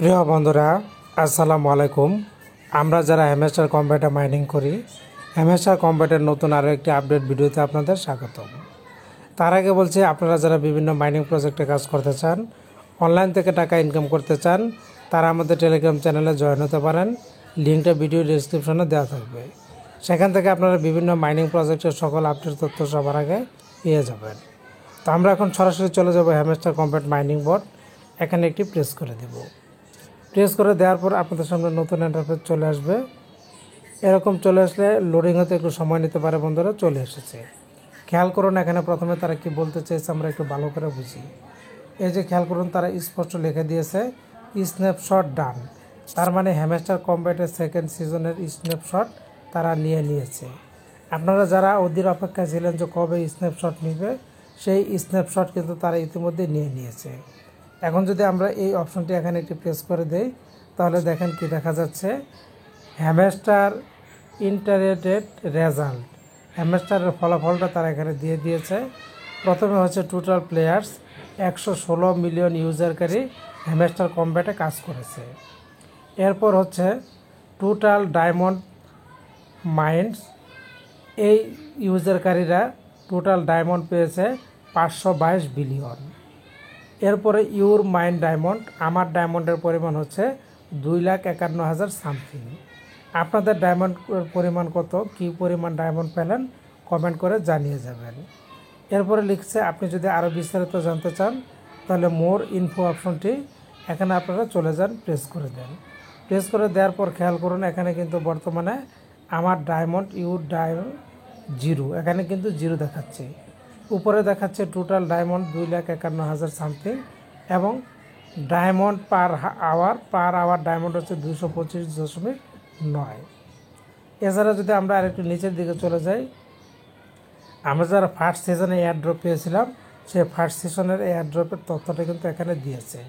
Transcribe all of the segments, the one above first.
প্রিয় বন্ধুরা, আসসালামু আলাইকুম। আমরা যারা হ্যামস্টার কম্ব্যাটে মাইনিং করি, হ্যামস্টার কম্ব্যাটের নতুন আরও একটি আপডেট ভিডিওতে আপনাদের স্বাগতম। তার আগে বলছি, আপনারা যারা বিভিন্ন মাইনিং প্রজেক্টে কাজ করতে চান, অনলাইন থেকে টাকা ইনকাম করতে চান, তারা আমাদের টেলিগ্রাম চ্যানেলে জয়েন হতে পারেন। লিঙ্কটা ভিডিও ডেসক্রিপশনে দেওয়া থাকবে। সেখান থেকে আপনারা বিভিন্ন মাইনিং প্রজেক্টের সকল আপডেট তথ্য সবার আগে পেয়ে যাবেন। তো আমরা এখন সরাসরি চলে যাব হ্যামস্টার কম্ব্যাট মাইনিং বোর্ড। এখানে একটি প্রেস করে দেব। প্রেস করে দেওয়ার পর আপনাদের সামনে নতুন ইন্টারফেস চলে আসবে। এরকম চলে আসলে লোডিং হতে একটু সময় নিতে পারে। বন্ধুরা, চলে এসেছে। খেয়াল করুন, এখানে প্রথমে তারা কি বলতে চেয়েছে আমরা একটু ভালো করে বুঝি। এই যে খেয়াল করুন, তারা স্পষ্ট লিখে দিয়েছে স্ন্যাপশট ডান। তার মানে হ্যামস্টার কম্ব্যাটের সেকেন্ড সিজনের স্ন্যাপশট তারা নিয়েছে। আপনারা যারা ওদের অপেক্ষা ছিলেন যে কবে স্ন্যাপশট নেবে, সেই স্ন্যাপশট কিন্তু তারা ইতিমধ্যে নিয়েছে। এখন যদি আমরা এই অপশনটি এখানে একটি প্রেস করে দেই, তাহলে দেখেন কি দেখা যাচ্ছে, হ্যামস্টার ইন্টারেটেড রেজাল্ট। হ্যামস্টারের ফলাফলটা তারা এখানে দিয়ে দিয়েছে। প্রথমে হচ্ছে টোটাল প্লেয়ার্স 116 মিলিয়ন ইউজারকারী হ্যামস্টার কম্ব্যাটে কাজ করেছে। এরপর হচ্ছে টোটাল ডায়মন্ড মাইন্ডস, এই ইউজারকারীরা টোটাল ডায়মন্ড পেয়েছে 522 বিলিয়ন। এরপরে ইউর মাইন্ড ডায়মন্ড, আমার ডায়মন্ডের পরিমাণ হচ্ছে 2,51,000 সামথিং। আপনাদের ডায়মন্ডের পরিমাণ কত, কী পরিমাণ ডায়মন্ড পেলেন, কমেন্ট করে জানিয়ে যাবেন। এরপরে লিখছে, আপনি যদি আরও বিস্তারিত জানতে চান তাহলে মোর ইনফো অপশনটি এখানে আপনারা চলে যান, প্রেস করে দেন। প্রেস করে দেওয়ার পর খেয়াল করুন, এখানে কিন্তু বর্তমানে আমার ডায়মন্ড ইউর জিরো, এখানে কিন্তু জিরো দেখাচ্ছে। উপরে দেখাচ্ছে টোটাল ডায়মন্ড 2,51,000 সামথিং এবং ডায়মন্ড পার আওয়ার ডায়মন্ড হচ্ছে 225.9। এছাড়া যদি আমরা আরেকটু নিচের দিকে চলে যাই, আমরা যারা ফার্স্ট সিজনে এয়ারড্রপ পেয়েছিলাম, সেই ফার্স্ট সিজনের এয়ারড্রপের তথ্যটা কিন্তু এখানে দিয়েছে।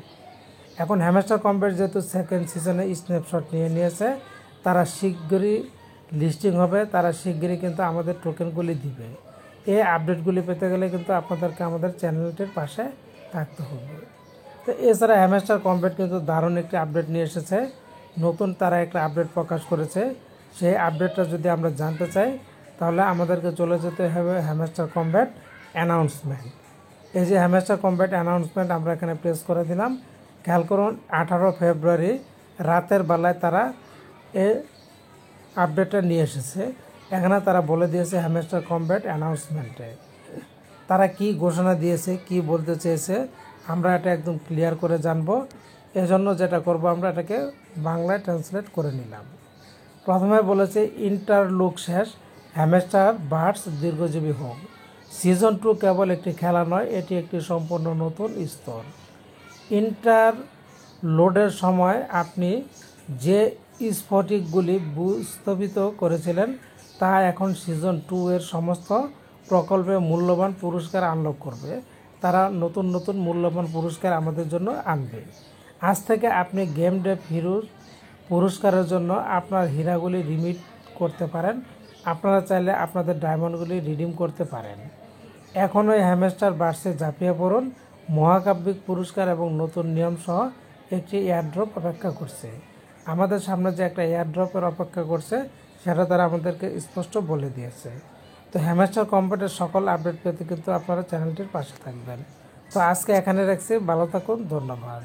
এখন হ্যামস্টার কম্ব্যাট যেহেতু সেকেন্ড সিজনে স্ন্যাপশট নিয়েছে, তারা শীঘ্রই লিস্টিং হবে, তারা শীঘ্রই কিন্তু আমাদের টোকেনগুলি দিবে। এই আপডেটগুলি পেতে গেলে কিন্তু আপনাদেরকে আমাদের চ্যানেলটির পাশে থাকতে হবে। তো এছাড়া হ্যামস্টার কম্ব্যাট কিন্তু দারুণ একটি আপডেট নিয়ে এসেছে। নতুন তারা একটা আপডেট প্রকাশ করেছে। সেই আপডেটটা যদি আমরা জানতে চাই, তাহলে আমাদেরকে চলে যেতে হবে হ্যামস্টার কম্ব্যাট অ্যানাউন্সমেন্ট। এই যে হ্যামস্টার কম্ব্যাট অ্যানাউন্সমেন্ট আমরা এখানে প্রেস করে দিলাম। খেয়াল করুন, 18 ফেব্রুয়ারি রাতের বেলায় তারা এই আপডেটটা নিয়ে এসেছে। এখানে তারা বলে দিয়েছে হ্যামস্টার কম্ব্যাট অ্যানাউন্সমেন্টে তারা কি ঘোষণা দিয়েছে, কি বলতে চেয়েছে, আমরা এটা একদম ক্লিয়ার করে জানবো। এজন্য যেটা করব, আমরা এটাকে বাংলায় ট্রান্সলেট করে নিলাম। প্রথমে বলেছে ইন্টারলুক শেষ, হ্যামস্টার বার্ডস দীর্ঘজীবী হোক। সিজন 2 কেবল একটি খেলা নয়, এটি একটি সম্পূর্ণ নতুন স্তর। ইন্টারলোডের সময় আপনি যে স্ফটিকগুলি স্থাপিত করেছিলেন, তা এখন সিজন 2 এর সমস্ত প্রকল্পে মূল্যবান পুরস্কার আনলক করবে। তারা নতুন নতুন মূল্যবান পুরস্কার আমাদের জন্য আনবে। আজ থেকে আপনি গেম ডে হিরোর পুরস্কারের জন্য আপনার হীরাগুলি রিমিট করতে পারেন। আপনারা চাইলে আপনাদের ডায়মন্ডগুলি রিডিম করতে পারেন। এখনই হ্যামস্টার বার্সে ঝাঁপিয়ে পড়ুন। মহাকাব্যিক পুরস্কার এবং নতুন নিয়ম সহ একটি এয়ারড্রপ অপেক্ষা করছে। আমাদের সামনে যে একটা এয়ারড্রপের অপেক্ষা করছে, সেটা তারা আমাদেরকে স্পষ্ট বলে দিয়েছে। তো হ্যামস্টার কম্ব্যাটের সকল আপডেট পেতে কিন্তু আপনারা চ্যানেলটির পাশে থাকবেন। তো আজকে এখানে রাখছি, ভালো থাকুন, ধন্যবাদ।